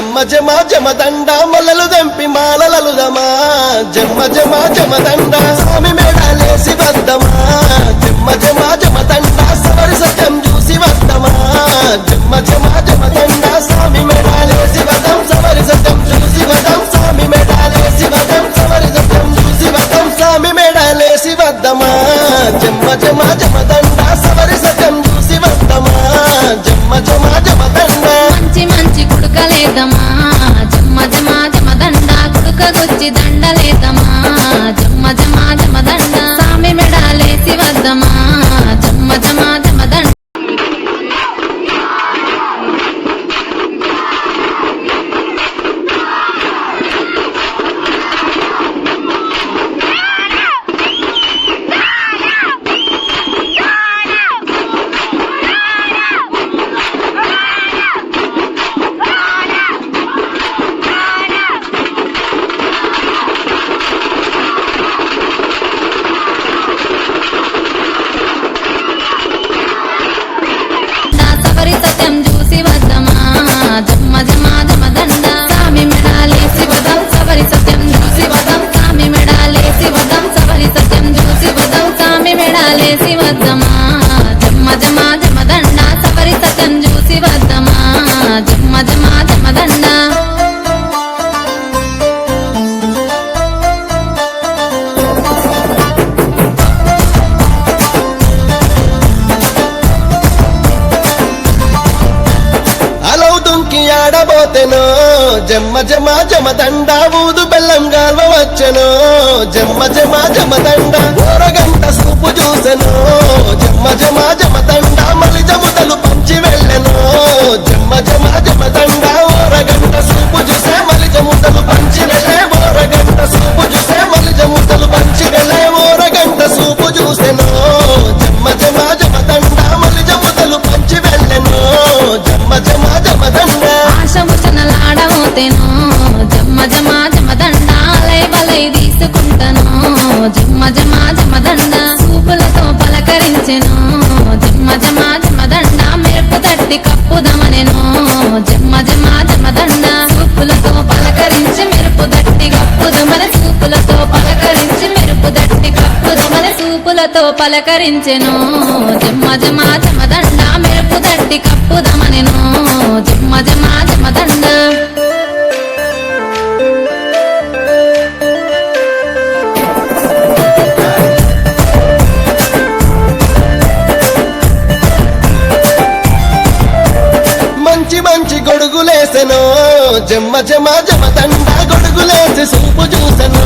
జమ్మ జమ జమదండ మొలలు దంపి మాలలలుదమా జమ్మ జమ జమదండ స్వామి మేడాలేసి వద్దమా జమ్మ జమ జమదండ సవరి సత్యం చూసి వద్దమా జమ్మ జమ జమదండ స్వామి మేడాలేసి వదం సవరి సత్యం చూసి వదం స్వామి మేడాలేసి వదం సవరి సత్యం చూసి వదం స్వామి మేడాలేసి వద్దమా జమ్మ జమ జమదండ సవరి సత్యం చూసి వద్దమా జమ్మ జమ జమదండ మంచి మంచి కుడుకలేదమా జమ్మ జమ జమదండ కుడుకగొచ్చి దండలేదమా జమ్మ జమ జమదండ సామి మెడాలేసి వద్దమా జమ్మ జమ జమదండ సవరి సత్యం చూసి వద్దమా జమ్మ జమ జమదండ సామి మెడాలేసి వదం సవరి సత్యం చూసి వదం సామి మెడాలేసి వదం సవరి సత్యం చూసి వదం సామి మెడాలేసి వద్దమా జమ్మ జమ జమదండ సవరి సత్యం చూసి వద్దమా జమ్మ జమ జమదండ దుంకి ఆడబోతెనో జమ్మ జమ జమదండ ఊదు బెల్లం గాల్వ వచ్చెనో జమ్మ జమ జమదండ ఓరగంట సూపు చూసెనో జమ్మ జమ జమదండ మలి జముతలు పంచి వెళ్ళెనో జమ్మ జమ జమదండ ఓరగంట సూపు చూసే మలి జముతలు పంచి వెళ్ళే ఓరగంట సూపు చూసే మలి జముతలు పంచి వెళ్ళే ఓరగంట సూపు చూసెనో జమ్మ జమ జమదండ మలి జముతలు పంచి వెళ్ళెనో జమ్మ జమ జమదండ ఆశముచనలాడబోతేనో జమ్మ జమ జమదండ లై బలై తీసుకుంటను జమ్మ జమ జమదండ సూపులతో పలకరించెను జమ్మ జమ జమదండ మెరుపు తట్టి కప్పుదమనెను జమ్మ జమ జమదండ సూపులతో పలకరించి మెరుపు తట్టి కప్పుదమన సూపులతో పలకరించి మెరుపు తట్టి కప్పుదమన సూపులతో పలకరించెను జమ్మ జమ జమదండ మెరుపు తట్టి కప్పుదమనెను జమ్మ జమ జమదండ మంచి మంచి గొడుగులేసెనో జమ్మ జమ జమదండ గొడుగులేసి సూపు చూసెనో